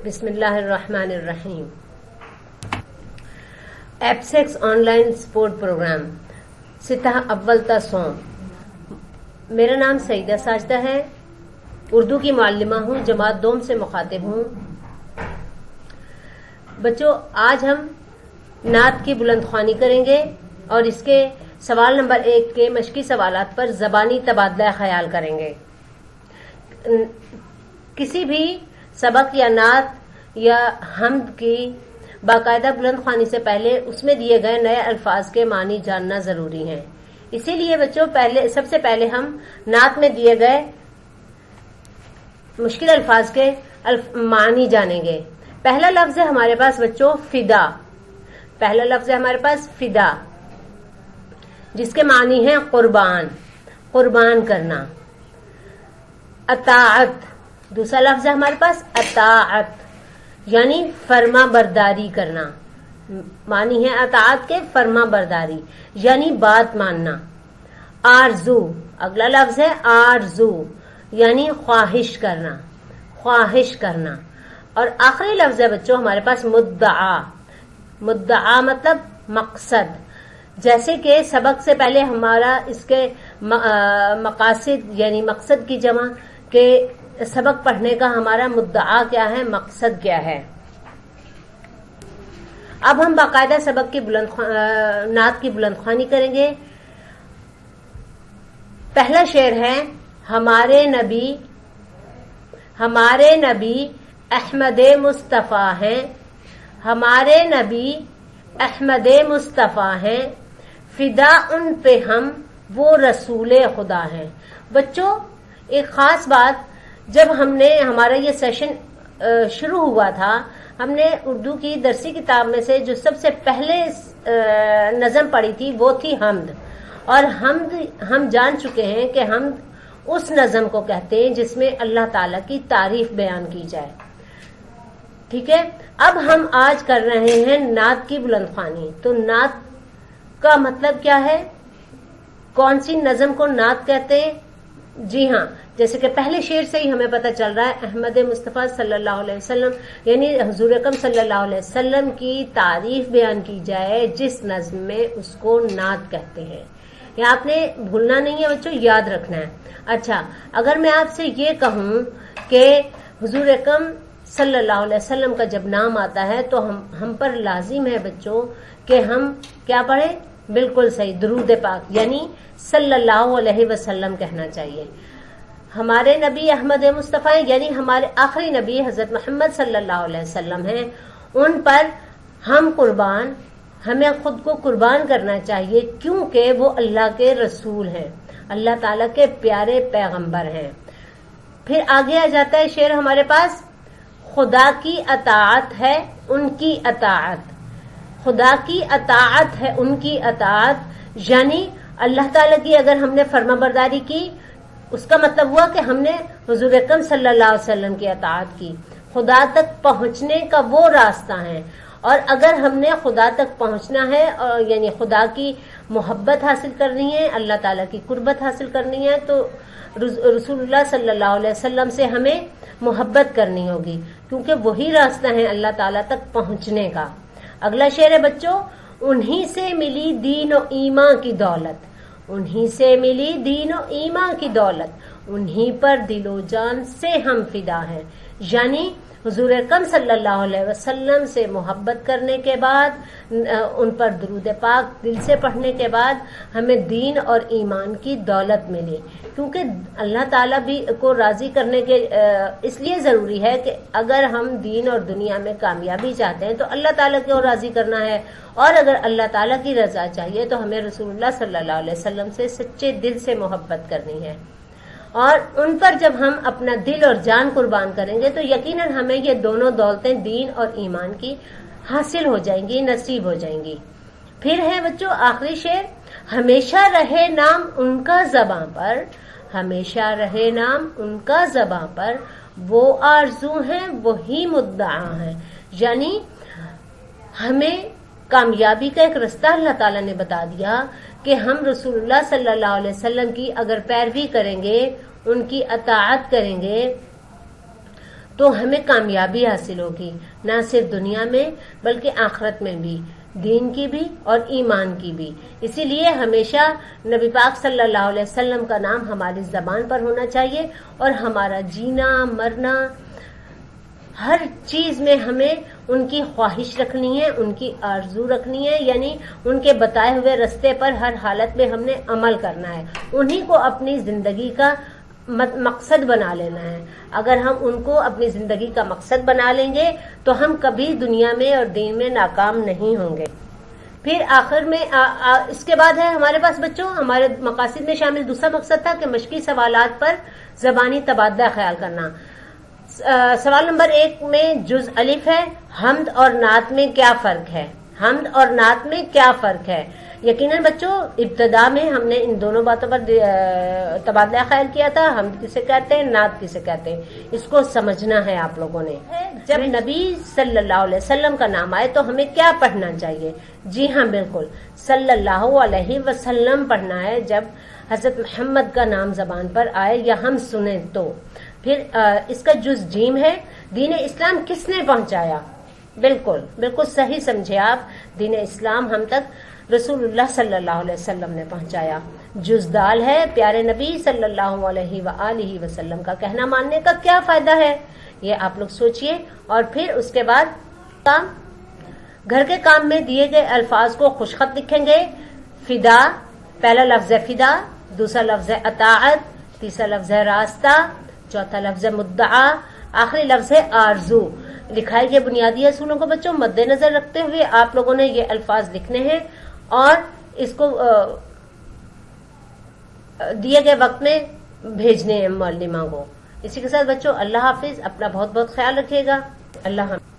بسم اللہ الرحمن الرحیم. ایپسیکس آن لائن سپورٹ پروگرام سطح اول تا سوم. میرا نام سعیدہ ساجدہ ہے، اردو کی معلمہ ہوں، جماعت دوم سے مخاطب ہوں. بچوں، آج ہم نعت کی بلند خوانی کریں گے اور اس کے سوال نمبر 1 کے مشقی سوالات پر زبانی تبادلہ خیال کریں گے. کسی بھی سبق یا نعت یا حمد کی باقاعدہ بلند خوانی سے پہلے اس میں دیے گئے نئے الفاظ کے معنی جاننا ضروری ہے. اسی لیے بچوں سب سے پہلے ہم نعت میں دیے گئے مشکل الفاظ کے معنی جانیں گے. پہلا لفظ ہے ہمارے پاس بچوں فدا. پہلا لفظ ہے ہمارے پاس فدا، جس کے معنی ہیں قربان کرنا. اطاعت، دوسرا لفظ ہے ہمارے پاس اطاعت، یعنی فرما برداری کرنا. معنی ہے اطاعت کے فرما برداری یعنی بات ماننا. آرزو، اگلا لفظ ہے آرزو، یعنی خواہش کرنا. اور آخری لفظ ہے بچوں ہمارے پاس مدعا مطلب مقصد. جیسے کہ سبق سے پہلے ہمارا اس کے مقاصد یعنی مقصد کی جمع کہ سبق پڑھنے کا ہمارا مدعا کیا ہے، مقصد کیا ہے. اب ہم باقاعدہ سبق کی نعت کی بلند خوانی کریں گے. پہلا شعر ہے ہمارے نبی احمد مصطفیٰ ہیں. ہمارے نبی احمد مصطفیٰ ہیں، فدا ان پہ ہم وہ رسول خدا ہیں. بچوں، ایک خاص بات، جب ہمارا یہ سیشن شروع ہوا تھا، ہم نے اردو کی درسی کتاب میں سے جو سب سے پہلے نظم پڑھی تھی وہ تھی حمد. اور ہم جان چکے ہیں کہ حمد اس نظم کو کہتے ہیں جس میں اللہ تعالیٰ کی تعریف بیان کی جائے. ٹھیک ہے، اب ہم آج کر رہے ہیں نعت کی بلند خوانی. تو نعت کا مطلب کیا ہے، کون سی نظم کو نعت کہتے ہیں؟ جی ہاں، جیسے کہ پہلے شعر سے ہی ہمیں پتہ چل رہا ہے احمد مصطفیٰ صلی اللہ علیہ وسلم یعنی حضور اکرم صلی اللہ علیہ وسلم کی تعریف بیان کی جائے جس نظم میں، اس کو نعت کہتے ہیں. یہ آپ نے بھولنا نہیں ہے بچوں، یاد رکھنا ہے. اچھا، اگر میں آپ سے یہ کہوں کہ حضور اکرم صلی اللہ علیہ وسلم کا جب نام آتا ہے تو ہم پر لازم ہے بچوں کہ ہم کیا پڑھیں؟ بالکل صحیح، درود پاک یعنی صلی اللہ علیہ وسلم کہنا چاہیے. ہمارے نبی احمد مصطفیٰ یعنی ہمارے آخری نبی حضرت محمد صلی اللہ علیہ وسلم ہیں. ان پر ہمیں خود کو قربان کرنا چاہیے کیونکہ وہ اللہ کے رسول ہیں، اللہ تعالیٰ کے پیارے پیغمبر ہیں. پھر آگے آ جاتا ہے شعر ہمارے پاس، خدا کی اطاعت ہے ان کی اطاعت. خدا کی اطاعت ہے ان کی اطاعت، یعنی اللہ تعالیٰ کی اگر ہم نے فرما برداری کی، اس کا مطلب ہوا کہ ہم نے حضور اکرم صلی اللہ علیہ وسلم کی اطاعت کی. خدا تک پہنچنے کا وہ راستہ ہے، اور اگر ہم نے خدا تک پہنچنا ہے یعنی خدا کی محبت حاصل کرنی ہے، اللہ تعالیٰ کی قربت حاصل کرنی ہے، تو رسول اللہ صلی اللہ علیہ وسلم سے ہمیں محبت کرنی ہوگی، کیونکہ وہی راستہ ہے اللہ تعالیٰ تک پہنچنے کا. اگلا شعر ہے بچوں، انہی سے ملی دین و ایمان کی دولت. انہی سے ملی دین و ایمان کی دولت، انہی پر دل و جان سے ہم فدا ہیں. یعنی حضور اکرم صلی اللہ علیہ وسلم سے محبت کرنے کے بعد، ان پر درود پاک دل سے پڑھنے کے بعد ہمیں دین اور ایمان کی دولت ملی. کیونکہ اللہ تعالیٰ بھی کو راضی کرنے کے اس لیے ضروری ہے کہ اگر ہم دین اور دنیا میں کامیابی چاہتے ہیں تو اللہ تعالیٰ کو راضی کرنا ہے، اور اگر اللہ تعالیٰ کی رضا چاہیے تو ہمیں رسول اللہ صلی اللہ علیہ وسلم سے سچے دل سے محبت کرنی ہے. اور ان پر جب ہم اپنا دل اور جان قربان کریں گے تو یقیناً ہمیں یہ دونوں دولتیں دین اور ایمان کی حاصل ہو جائیں گی، نصیب ہو جائیں گی. پھر ہے بچوں آخری شعر، ہمیشہ رہے نام ان کا زباں پر. ہمیشہ رہے نام ان کا زباں پر، وہ آرزو ہیں وہی مدعا ہیں. یعنی ہمیں کامیابی کا ایک راستہ اللہ تعالیٰ نے بتا دیا کہ ہم رسول اللہ صلی اللہ علیہ وسلم کی اگر پیروی کریں گے، ان کی اطاعت کریں گے، تو ہمیں کامیابی حاصل ہوگی، نہ صرف دنیا میں بلکہ آخرت میں بھی، دین کی بھی اور ایمان کی بھی۔ اسی لیے ہمیشہ نبی پاک صلی اللہ علیہ وسلم کا نام ہماری زبان پر ہونا چاہیے، اور ہمارا جینا مرنا ہر چیز میں ہمیں ان کی خواہش رکھنی ہے، ان کی آرزو رکھنی ہے، یعنی ان کے بتائے ہوئے رستے پر ہر حالت میں ہم نے عمل کرنا ہے، انہی کو اپنی زندگی کا مقصد بنا لینا ہے۔ اگر ہم ان کو اپنی زندگی کا مقصد بنا لیں گے تو ہم کبھی دنیا میں اور دین میں ناکام نہیں ہوں گے۔ پھر آخر میں اس کے بعد ہے ہمارے پاس بچوں، ہمارے مقاصد میں شامل دوسرا مقصد تھا کہ مشقی سوالات پر زبانی تبادلہ خیال کرنا۔ سوال نمبر 1 میں جز الف ہے، حمد اور نعت میں کیا فرق ہے؟ حمد اور نعت میں کیا فرق ہے؟ یقیناً بچوں ابتدا میں ہم نے ان دونوں باتوں پر تبادلہ خیال کیا تھا، حمد کسے کہتے ہیں، نعت کسے کہتے ہیں، اس کو سمجھنا ہے آپ لوگوں نے۔ جب نبی صلی اللہ علیہ وسلم کا نام آئے تو ہمیں کیا پڑھنا چاہیے؟ جی ہاں بالکل، صلی اللہ علیہ وسلم پڑھنا ہے جب حضرت محمد کا نام زبان پر آئے یا ہم سنیں تو۔ پھر اس کا جز جیم ہے، دین اسلام کس نے پہنچایا؟ بالکل بالکل صحیح سمجھے آپ، دین اسلام ہم تک رسول اللہ صلی اللہ علیہ وسلم نے پہنچایا۔ جز دال ہے، پیارے نبی صلی اللہ علیہ وآلہ وسلم کا کہنا ماننے کا کیا فائدہ ہے؟ یہ آپ لوگ سوچئے۔ اور پھر اس کے بعد کام، گھر کے کام میں دیے گئے الفاظ کو خوشخط لکھیں گے۔ فدا، پہلا لفظ ہے فدا، دوسرا لفظ ہے اطاعت، تیسرا لفظ ہے راستہ، چوتھا لفظ ہے مدعا، آخری لفظ ہے آرزو۔ لکھائی کے بنیادی اصولوں کو بچوں مد نظر رکھتے ہوئے آپ لوگوں نے یہ الفاظ لکھنے ہیں اور اس کو دیے گئے وقت میں بھیجنے ہیں معلمہ کو۔ اسی کے ساتھ بچوں اللہ حافظ، اپنا بہت بہت خیال رکھیے گا، اللہ حافظ۔